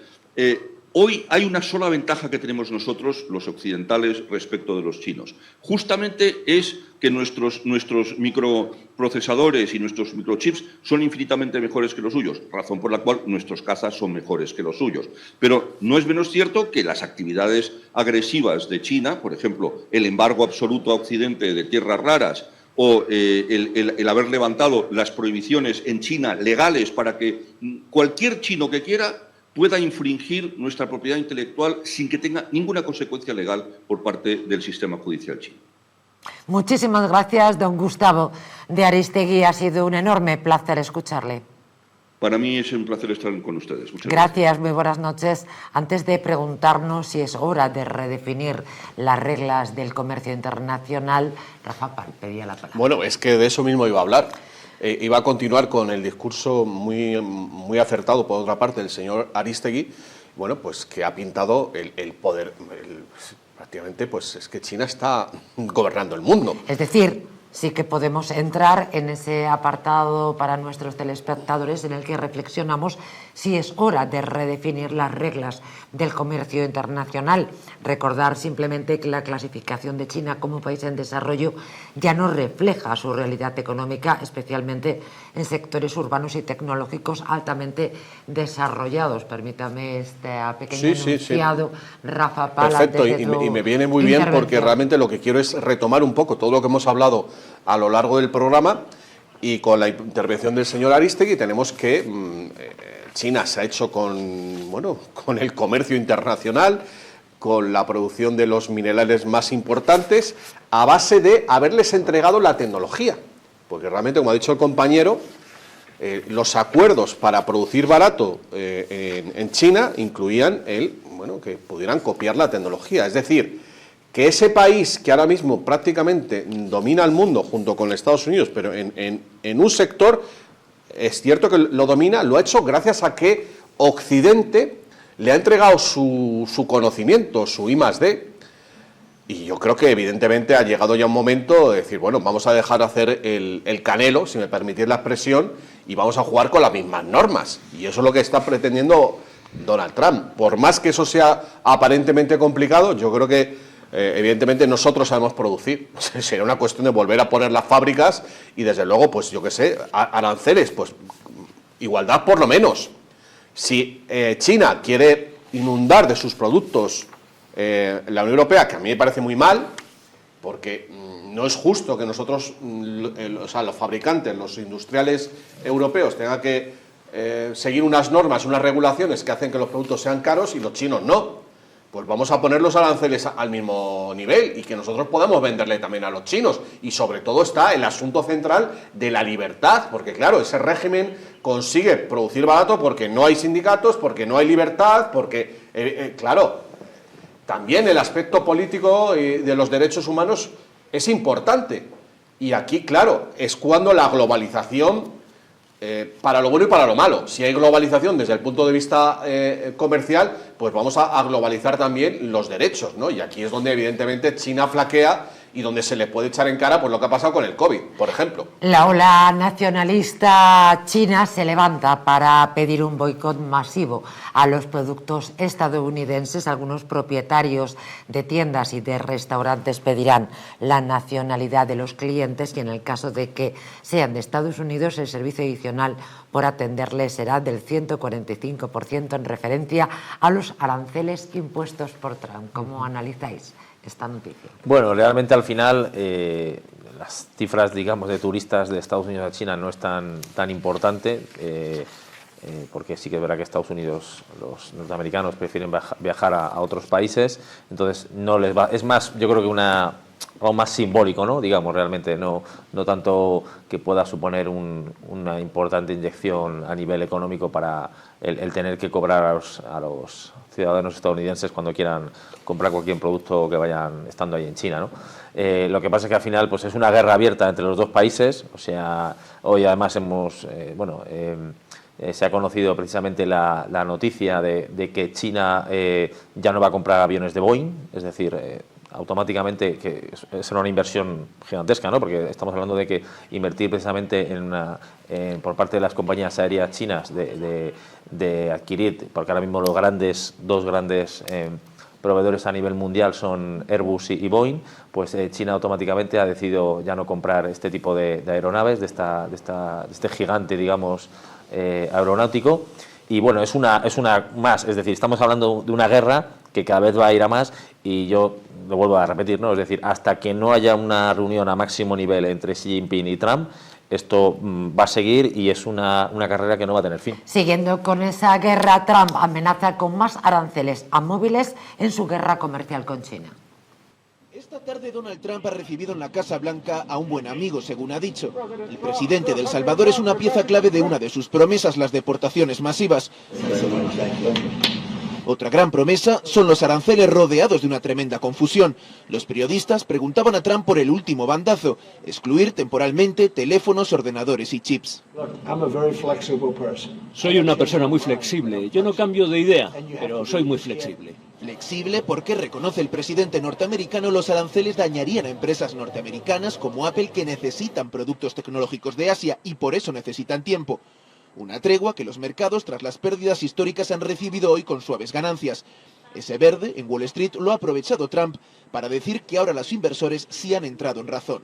hoy hay una sola ventaja que tenemos nosotros, los occidentales, respecto de los chinos. Justamente es que nuestros microprocesadores y nuestros microchips son infinitamente mejores que los suyos, razón por la cual nuestros cazas son mejores que los suyos. Pero no es menos cierto que las actividades agresivas de China, por ejemplo, el embargo absoluto a Occidente de tierras raras, o el haber levantado las prohibiciones en China legales para que cualquier chino que quiera pueda infringir nuestra propiedad intelectual sin que tenga ninguna consecuencia legal por parte del sistema judicial chino. Muchísimas gracias, don Gustavo de Aristegui. Ha sido un enorme placer escucharle. Para mí es un placer estar con ustedes. Muchas gracias, muy buenas noches. Antes de preguntarnos si es hora de redefinir las reglas del comercio internacional, Rafa Pal pedía la palabra. Bueno, es que de eso mismo iba a hablar. Iba a continuar con el discurso muy acertado, por otra parte, del señor Aristegui, bueno, pues que ha pintado el poder, prácticamente, pues es que China está gobernando el mundo. Es decir, sí que podemos entrar en ese apartado para nuestros telespectadores en el que reflexionamos si es hora de redefinir las reglas del comercio internacional. Recordar simplemente que la clasificación de China como país en desarrollo ya no refleja su realidad económica, especialmente en sectores urbanos y tecnológicos altamente desarrollados. Permítame este pequeño enunciado, Rafa Pal. Perfecto, y me viene muy bien porque realmente lo que quiero es retomar un poco todo lo que hemos hablado a lo largo del programa, y con la intervención del señor Aristegui tenemos que China se ha hecho con el comercio internacional, con la producción de los minerales más importantes, a base de haberles entregado la tecnología. Porque realmente, como ha dicho el compañero, los acuerdos para producir barato en China incluían que pudieran copiar la tecnología. Es decir, que ese país que ahora mismo prácticamente domina el mundo junto con Estados Unidos, pero en un sector, es cierto que lo domina, lo ha hecho gracias a que Occidente le ha entregado su conocimiento, su I+D. Y yo creo que evidentemente ha llegado ya un momento de decir, bueno, vamos a dejar de hacer el canelo, si me permitís la expresión, y vamos a jugar con las mismas normas. Y eso es lo que está pretendiendo Donald Trump. Por más que eso sea aparentemente complicado, yo creo que evidentemente nosotros sabemos producir. Será una cuestión de volver a poner las fábricas y desde luego, pues yo qué sé, aranceles, pues igualdad por lo menos. Si China quiere inundar de sus productos la Unión Europea, que a mí me parece muy mal, porque no es justo que nosotros, o sea, los fabricantes, los industriales europeos tengan que seguir unas normas, unas regulaciones que hacen que los productos sean caros y los chinos no. Pues vamos a poner los aranceles al mismo nivel y que nosotros podamos venderle también a los chinos. Y sobre todo está el asunto central de la libertad, porque claro, ese régimen consigue producir barato porque no hay sindicatos, porque no hay libertad, porque, claro, también el aspecto político de los derechos humanos es importante. Y aquí, claro, es cuando la globalización, para lo bueno y para lo malo. Si hay globalización desde el punto de vista comercial, pues vamos a globalizar también los derechos, ¿no? Y aquí es donde evidentemente China flaquea y donde se le puede echar en cara pues lo que ha pasado con el COVID, por ejemplo. La ola nacionalista china se levanta para pedir un boicot masivo a los productos estadounidenses. Algunos propietarios de tiendas y de restaurantes pedirán la nacionalidad de los clientes y en el caso de que sean de Estados Unidos el servicio adicional por atenderles será del 145% en referencia a los aranceles impuestos por Trump. ¿Cómo analizáis esta noticia? Bueno, realmente al final las cifras, digamos, de turistas de Estados Unidos a China no es tan importante, porque sí que es verdad que Estados Unidos, los norteamericanos prefieren viajar a otros países, entonces no les va, es más, yo creo que algo más simbólico, ¿no? Digamos, realmente no tanto que pueda suponer una importante inyección a nivel económico para el tener que cobrar a los ciudadanos estadounidenses cuando quieran comprar cualquier producto que vayan estando ahí en China, ¿no? Lo que pasa es que al final pues es una guerra abierta entre los dos países, o sea, hoy además se ha conocido precisamente la noticia de que China ya no va a comprar aviones de Boeing, es decir, automáticamente, que será una inversión gigantesca, ¿no? Porque estamos hablando de que invertir precisamente por parte de las compañías aéreas chinas de adquirir, porque ahora mismo los dos grandes proveedores a nivel mundial son Airbus y Boeing, pues China automáticamente ha decidido ya no comprar este tipo de aeronaves, de este gigante, digamos, aeronáutico. Y bueno, es una más, es decir, estamos hablando de una guerra que cada vez va a ir a más y yo lo vuelvo a repetir, ¿no? Es decir, hasta que no haya una reunión a máximo nivel entre Xi Jinping y Trump, esto va a seguir y es una carrera que no va a tener fin. Siguiendo con esa guerra, Trump amenaza con más aranceles a móviles en su guerra comercial con China. Esta tarde Donald Trump ha recibido en la Casa Blanca a un buen amigo, según ha dicho. El presidente de El Salvador es una pieza clave de una de sus promesas, las deportaciones masivas. Otra gran promesa son los aranceles, rodeados de una tremenda confusión. Los periodistas preguntaban a Trump por el último bandazo: excluir temporalmente teléfonos, ordenadores y chips. Soy una persona muy flexible. Yo no cambio de idea, pero soy muy flexible. Flexible porque, reconoce el presidente norteamericano, los aranceles dañarían a empresas norteamericanas como Apple, que necesitan productos tecnológicos de Asia y por eso necesitan tiempo. Una tregua que los mercados, tras las pérdidas históricas, han recibido hoy con suaves ganancias. Ese verde, en Wall Street, lo ha aprovechado Trump para decir que ahora los inversores sí han entrado en razón.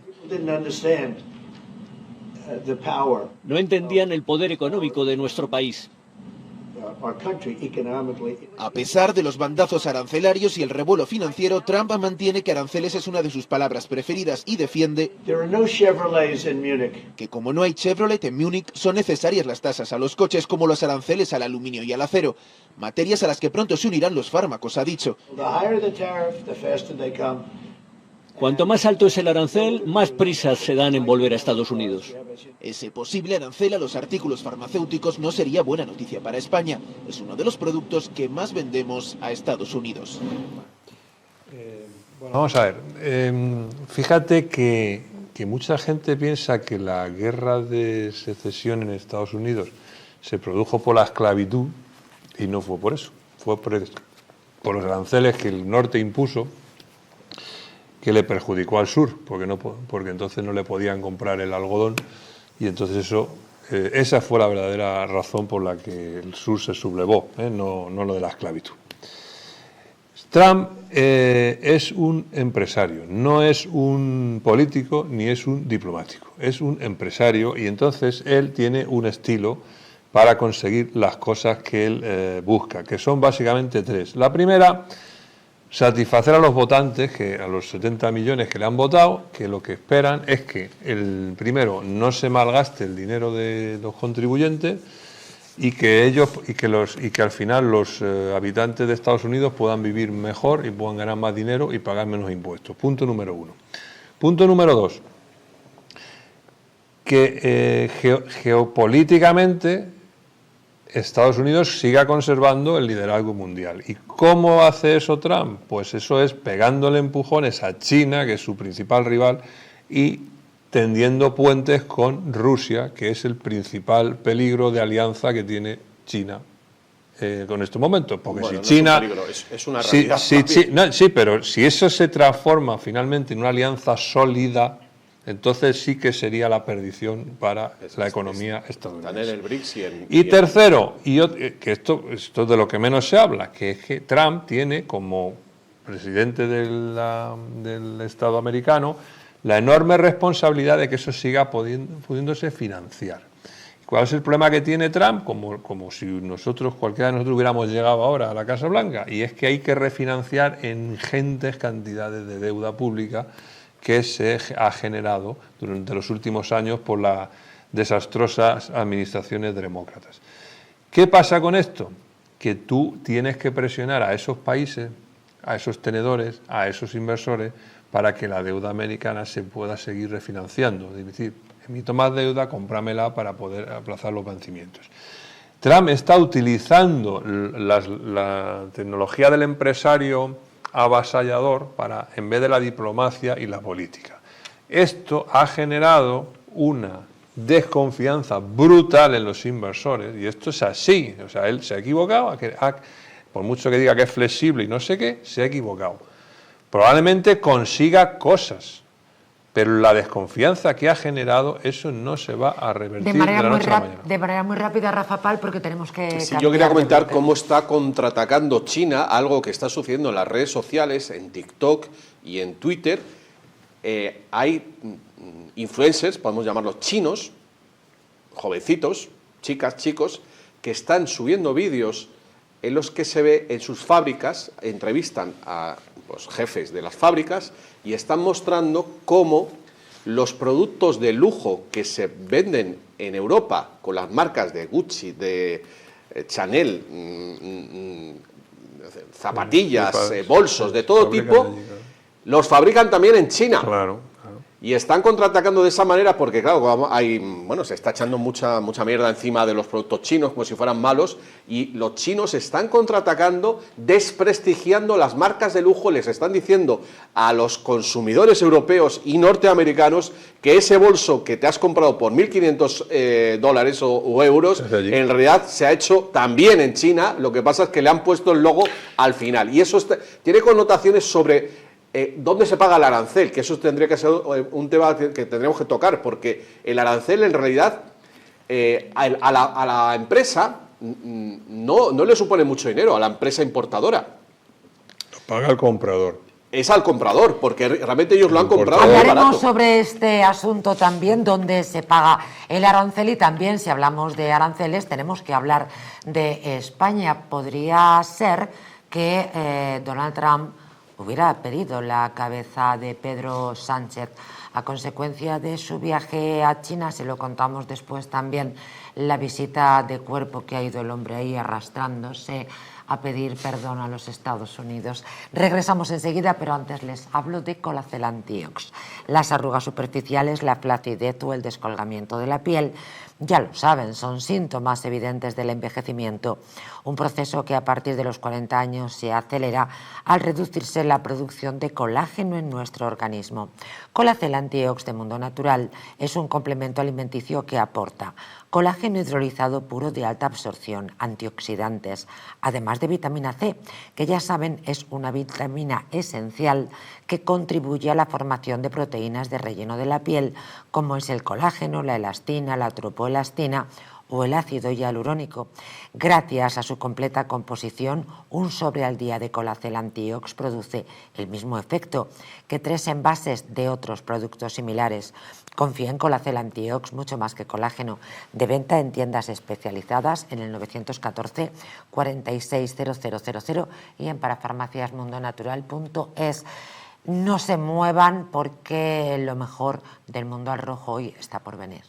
No entendían el poder económico de nuestro país. A pesar de los bandazos arancelarios y el revuelo financiero, Trump mantiene que aranceles es una de sus palabras preferidas y defiende que como no hay Chevrolet en Múnich, son necesarias las tasas a los coches como los aranceles al aluminio y al acero, materias a las que pronto se unirán los fármacos, ha dicho. Cuanto más alto es el arancel, más prisas se dan en volver a Estados Unidos. Ese posible arancel a los artículos farmacéuticos no sería buena noticia para España. Es uno de los productos que más vendemos a Estados Unidos. Bueno, vamos a ver. Fíjate que mucha gente piensa que la guerra de secesión en Estados Unidos se produjo por la esclavitud y no fue por eso. Fue por los aranceles que el norte impuso, que le perjudicó al sur, porque entonces no le podían comprar el algodón y entonces esa fue la verdadera razón por la que el sur se sublevó, no lo de la esclavitud. Trump es un empresario, no es un político ni es un diplomático, es un empresario y entonces él tiene un estilo para conseguir las cosas que él busca, que son básicamente tres. La primera satisfacer a los votantes, a los 70 millones que le han votado, que lo que esperan es que, primero, no se malgaste el dinero de los contribuyentes y que al final los habitantes de Estados Unidos puedan vivir mejor y puedan ganar más dinero y pagar menos impuestos. Punto número 1. Punto número 2. Que geopolíticamente Estados Unidos siga conservando el liderazgo mundial. ¿Y cómo hace eso Trump? Pues eso es pegándole empujones a China, que es su principal rival, y tendiendo puentes con Rusia, que es el principal peligro de alianza que tiene China con estos momentos. Porque bueno, si China... No es un peligro, es una realidad. Sí, pero si eso se transforma finalmente en una alianza sólida, entonces sí que sería la perdición para la economía estadounidense. En el BRICS y tercero, que esto es de lo que menos se habla, que es que Trump tiene como presidente del Estado americano la enorme responsabilidad de que eso siga pudiéndose financiar. ¿Cuál es el problema que tiene Trump? Como si cualquiera de nosotros hubiéramos llegado ahora a la Casa Blanca, y es que hay que refinanciar ingentes cantidades de deuda pública que se ha generado durante los últimos años por las desastrosas administraciones demócratas. ¿Qué pasa con esto? Que tú tienes que presionar a esos países, a esos tenedores, a esos inversores, para que la deuda americana se pueda seguir refinanciando. Es decir, emito más deuda, cómpramela para poder aplazar los vencimientos. Trump está utilizando la tecnología del empresario avasallador en vez de la diplomacia y la política. Esto ha generado una desconfianza brutal en los inversores, y esto es así. O sea, él se ha equivocado, por mucho que diga que es flexible y no sé qué, se ha equivocado. Probablemente consiga cosas, pero la desconfianza que ha generado, eso no se va a revertir de la noche a la mañana. De manera muy rápida, Rafa Pal, porque tenemos que... Sí, yo quería comentar cómo está contraatacando China, algo que está sucediendo en las redes sociales, en TikTok y en Twitter. Hay influencers, podemos llamarlos chinos, jovencitos, chicas, chicos, que están subiendo vídeos en los que se ve en sus fábricas, entrevistan a jefes de las fábricas y están mostrando cómo los productos de lujo que se venden en Europa con las marcas de Gucci, de Chanel, zapatillas, bolsos de todo tipo, los fabrican también en China. Claro. Y están contraatacando de esa manera porque, claro, se está echando mucha mierda encima de los productos chinos como si fueran malos, y los chinos están contraatacando, desprestigiando las marcas de lujo. Les están diciendo a los consumidores europeos y norteamericanos que ese bolso que te has comprado por $1.500 o euros, en realidad se ha hecho también en China. Lo que pasa es que le han puesto el logo al final. Y eso tiene connotaciones sobre... ¿dónde se paga el arancel? Que eso tendría que ser un tema que tendríamos que tocar, porque el arancel en realidad a la empresa no le supone mucho dinero, a la empresa importadora. Lo paga el comprador. Es al comprador, porque realmente ellos lo han comprado. Hablaremos sobre este asunto también, donde se paga el arancel, y también, si hablamos de aranceles, tenemos que hablar de España. Podría ser que Donald Trump hubiera pedido la cabeza de Pedro Sánchez a consecuencia de su viaje a China. Se lo contamos después también, la visita de cuerpo que ha ido el hombre ahí arrastrándose a pedir perdón a los Estados Unidos. Regresamos enseguida, pero antes les hablo de Colacel Antiox. Las arrugas superficiales, la flacidez o el descolgamiento de la piel, ya lo saben, son síntomas evidentes del envejecimiento, un proceso que a partir de los 40 años se acelera al reducirse la producción de colágeno en nuestro organismo. Colacel Antiox de Mundo Natural es un complemento alimenticio que aporta colágeno hidrolizado puro de alta absorción, antioxidantes, además de vitamina C, que ya saben es una vitamina esencial que contribuye a la formación de proteínas de relleno de la piel, como es el colágeno, la elastina, la tropoelastina o el ácido hialurónico. Gracias a su completa composición, un sobre al día de Colacel Antiox produce el mismo efecto que 3 envases de otros productos similares. Confía en Colacel Antiox mucho más que colágeno. De venta en tiendas especializadas en el 914 46 0000 y en parafarmaciasmundonatural.es. No se muevan porque lo mejor del mundo al rojo hoy está por venir.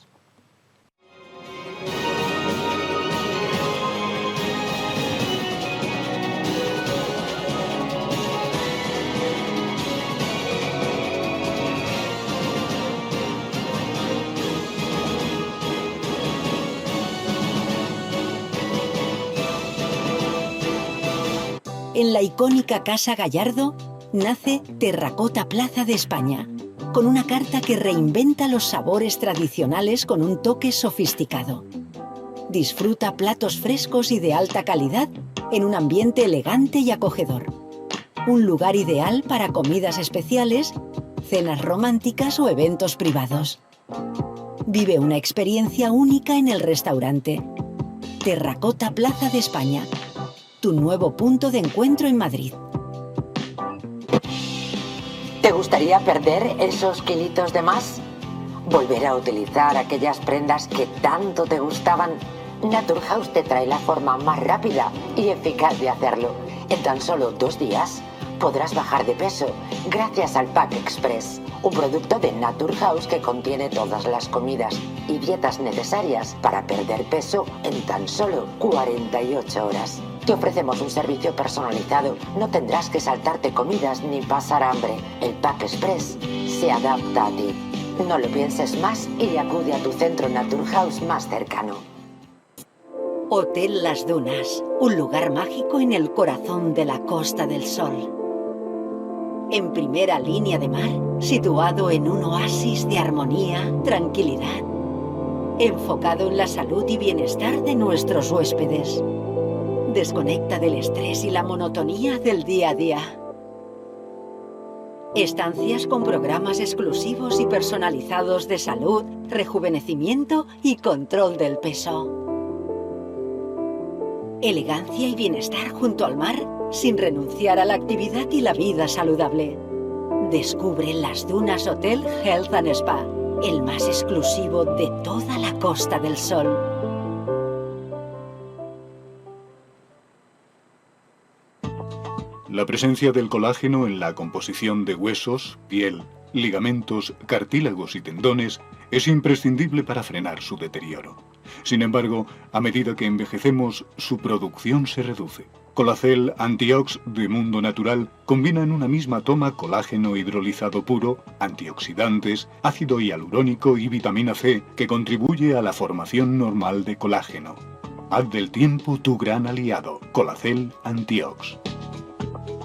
En la icónica Casa Gallardo nace Terracota Plaza de España, con una carta que reinventa los sabores tradicionales con un toque sofisticado. Disfruta platos frescos y de alta calidad en un ambiente elegante y acogedor. Un lugar ideal para comidas especiales, cenas románticas o eventos privados. Vive una experiencia única en el restaurante. Terracota Plaza de España, tu nuevo punto de encuentro en Madrid. ¿Te gustaría perder esos kilitos de más? ¿Volver a utilizar aquellas prendas que tanto te gustaban? Naturhaus te trae la forma más rápida y eficaz de hacerlo. En tan solo 2 días podrás bajar de peso gracias al Pack Express, un producto de Naturhaus que contiene todas las comidas y dietas necesarias para perder peso en tan solo 48 horas. Te ofrecemos un servicio personalizado, no tendrás que saltarte comidas ni pasar hambre. El Pack Express se adapta a ti. No lo pienses más y acude a tu centro Naturhaus más cercano. Hotel Las Dunas, un lugar mágico en el corazón de la Costa del Sol. En primera línea de mar, situado en un oasis de armonía, tranquilidad, enfocado en la salud y bienestar de nuestros huéspedes. Desconecta del estrés y la monotonía del día a día. Estancias con programas exclusivos y personalizados de salud, rejuvenecimiento y control del peso. Elegancia y bienestar junto al mar, sin renunciar a la actividad y la vida saludable. Descubre Las Dunas Hotel Health and Spa, el más exclusivo de toda la Costa del Sol. La presencia del colágeno en la composición de huesos, piel, ligamentos, cartílagos y tendones es imprescindible para frenar su deterioro. Sin embargo, a medida que envejecemos, su producción se reduce. Colacel Antiox de Mundo Natural combina en una misma toma colágeno hidrolizado puro, antioxidantes, ácido hialurónico y vitamina C que contribuye a la formación normal de colágeno. Haz del tiempo tu gran aliado. Colacel Antiox.